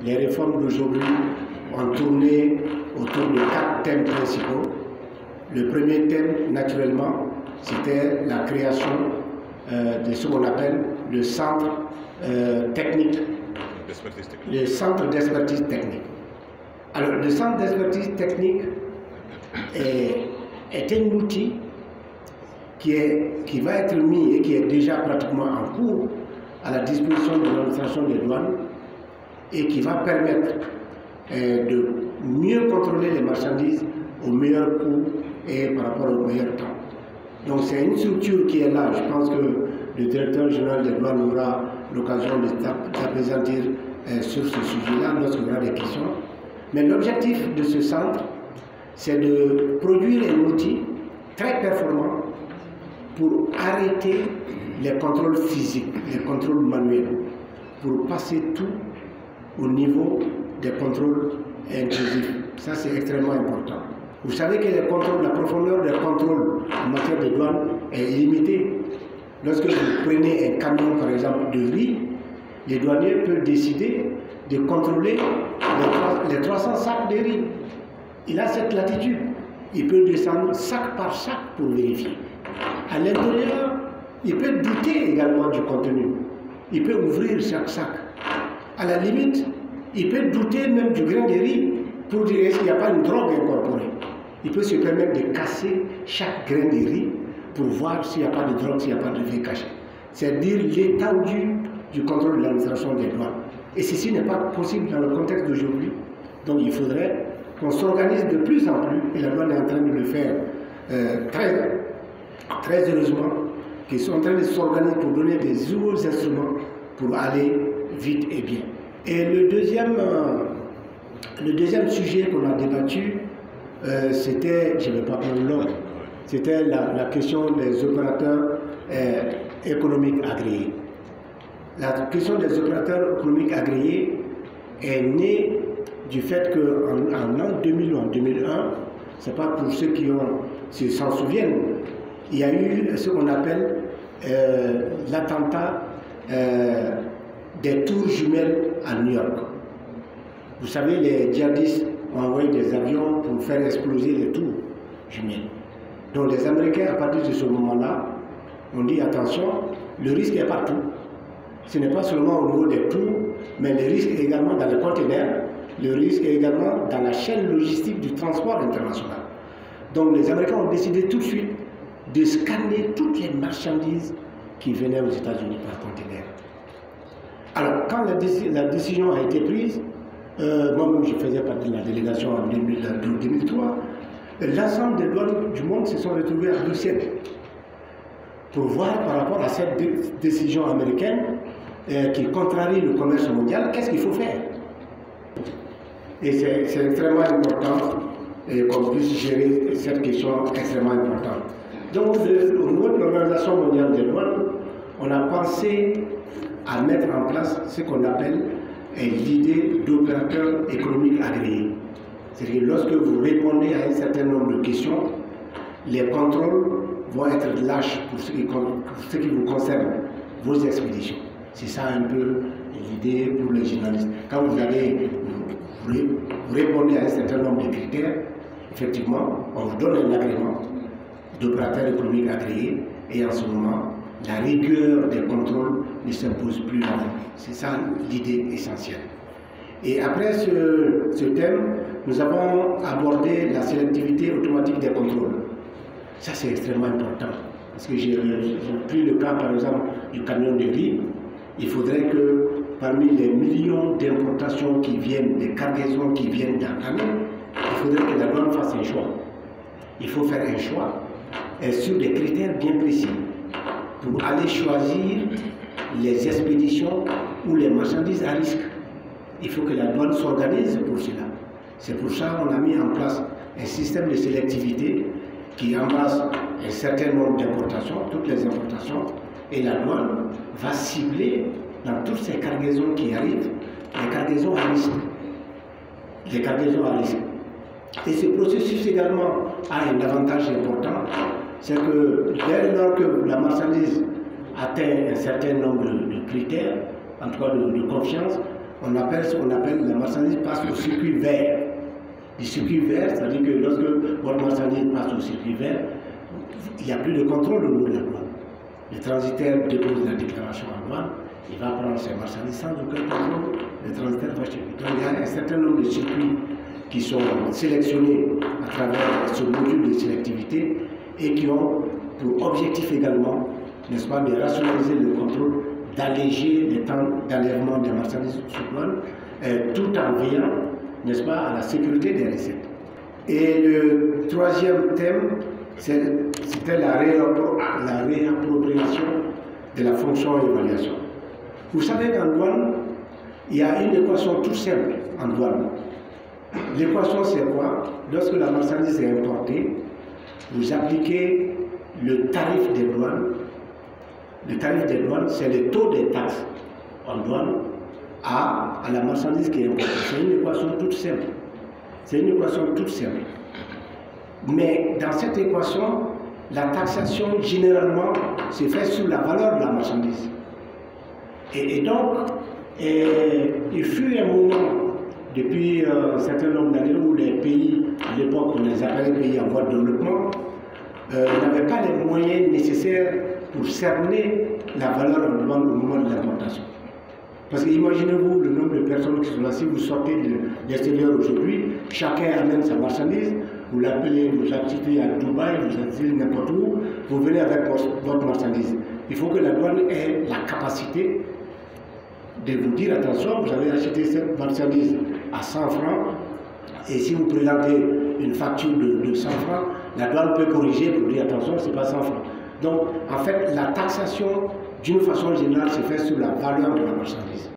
les réformes d'aujourd'hui ont tourné autour de 4 thèmes principaux. Le premier thème, naturellement, c'était la création de ce qu'on appelle le centre technique, le centre d'expertise technique. Alors, le centre d'expertise technique est un outil qui va être mis et qui est déjà pratiquement en cours à la disposition de l'administration des douanes et qui va permettre de mieux contrôler les marchandises au meilleur coût et par rapport au meilleur temps. Donc c'est une structure qui est là. Je pense que le directeur général des douanes aura l'occasion d'appesantir sur ce sujet-là lorsqu'il y aura des questions. Mais l'objectif de ce centre, c'est de produire un outil très performant pour arrêter les contrôles physiques, les contrôles manuels, pour passer tout au niveau des contrôles intrusifs. Ça, c'est extrêmement important. Vous savez que les contrôles, la profondeur des contrôles en matière de douane est limitée. Lorsque vous prenez un camion, par exemple, de riz, les douaniers peuvent décider de contrôler les 300 sacs de riz. Il a cette latitude. Il peut descendre sac par sac pour vérifier. À l'intérieur, il peut douter également du contenu. Il peut ouvrir chaque sac. À la limite, il peut douter même du grain de riz pour dire est-ce qu'il n'y a pas une drogue incorporée. Il peut se permettre de casser chaque grain de riz pour voir s'il n'y a pas de drogue, s'il n'y a pas de vie cachée. C'est dire l'étendue du contrôle de l'administration des douanes. Et ceci n'est pas possible dans le contexte d'aujourd'hui. Donc il faudrait qu'on s'organise de plus en plus, et la douane est en train de le faire très heureusement, qu'ils sont en train de s'organiser pour donner des nouveaux instruments pour aller vite et bien. Et le deuxième sujet qu'on a débattu, c'était, je ne vais pas prendre l'ordre, c'était la question des opérateurs économiques agréés. La question des opérateurs économiques agréés est née du fait qu'en an 2000 ou en 2001, ce n'est pas pour ceux qui s'en souviennent, il y a eu ce qu'on appelle l'attentat des tours jumelles à New York. Vous savez, les djihadistes ont envoyé des avions pour faire exploser les tours jumelles. Donc les Américains, à partir de ce moment-là, ont dit attention, le risque est partout. Ce n'est pas seulement au niveau des tours, mais le risque est également dans les conteneurs, le risque est également dans la chaîne logistique du transport international. Donc les Américains ont décidé tout de suite de scanner toutes les marchandises qui venaient aux États-Unis par conteneur. Alors quand la décision a été prise, moi-même je faisais partie de la délégation en 2003, l'ensemble des douanes du monde se sont retrouvés à Bruxelles pour voir par rapport à cette décision américaine qui contrarie le commerce mondial, qu'est-ce qu'il faut faire. Et c'est extrêmement important qu'on puisse gérer cette question extrêmement importante. Donc au niveau de l'Organisation mondiale des douanes, on a pensé à mettre en place ce qu'on appelle l'idée d'opérateur économique agréé. C'est-à-dire que lorsque vous répondez à un certain nombre de questions, les contrôles vont être lâches pour ce qui vous concerne, vos expéditions. C'est ça un peu l'idée pour les journalistes. Quand vous répondez à un certain nombre de critères, effectivement, on vous donne un agrément d'opérateur économique agréé et en ce moment, la rigueur des contrôles ne s'impose plus à vous. C'est ça l'idée essentielle. Et après ce thème, nous avons abordé la sélectivité automatique des contrôles. Ça, c'est extrêmement important. Parce que j'ai pris le cas, par exemple, du camion de riz. Il faudrait que parmi les millions d'importations qui viennent, des cargaisons qui viennent dans l'année, il faudrait que la douane fasse un choix. Il faut faire un choix sur des critères bien précis pour aller choisir les expéditions ou les marchandises à risque. Il faut que la douane s'organise pour cela. C'est pour ça qu'on a mis en place un système de sélectivité qui embrasse un certain nombre d'importations, toutes les importations, et la douane va cibler dans toutes ces cargaisons qui arrivent, les cargaisons à risque. Les cargaisons à risque. Et ce processus également a un avantage important, c'est que dès lors que la marchandise atteint un certain nombre de critères, en tout cas de confiance, on appelle ce qu'on appelle la marchandise passe au circuit vert. Le circuit vert, c'est-à-dire que lorsque votre marchandise passe au circuit vert, il n'y a plus de contrôle au niveau de la douane. Le transitaire dépose la déclaration en douane, il va prendre ses marchandises sans aucun contrôle, le transitaire va chez lui. Donc il y a un certain nombre de circuits qui sont sélectionnés à travers ce module de sélectivité et qui ont pour objectif également, n'est-ce pas, de rationaliser le contrôle, d'alléger les temps d'enlèvement des marchandises sous douane, tout en veillant, n'est-ce pas, à la sécurité des recettes. Et le troisième thème, c'était la réappropriation de la fonction évaluation. Vous savez qu'en douane, il y a une équation toute simple en douane. L'équation, c'est quoi? Lorsque la marchandise est importée, vous appliquez le tarif des douanes. Le tarif des douanes, c'est le taux des taxes en douane à la marchandise qui est importée. C'est une équation toute simple. C'est une équation toute simple. Mais dans cette équation, la taxation, généralement, se fait sur la valeur de la marchandise. Et donc, il fut un moment, depuis un certain nombre d'années, où les pays, à l'époque, on les appelait pays en voie de développement, n'avaient pas les moyens nécessaires pour cerner la valeur en douane au moment de l'importation. Parce que imaginez-vous le nombre de personnes qui sont là, si vous sortez de l'extérieur aujourd'hui, chacun amène sa marchandise, vous l'appelez, vous activez à Dubaï, vous activez n'importe où, vous venez avec votre marchandise. Il faut que la douane ait la capacité de vous dire, attention, vous avez acheté cette marchandise à 100 francs, et si vous présentez une facture de 100 francs, la douane peut corriger pour dire, attention, ce n'est pas 100 francs. Donc, en fait, la taxation, d'une façon générale, se fait sur la valeur de la marchandise.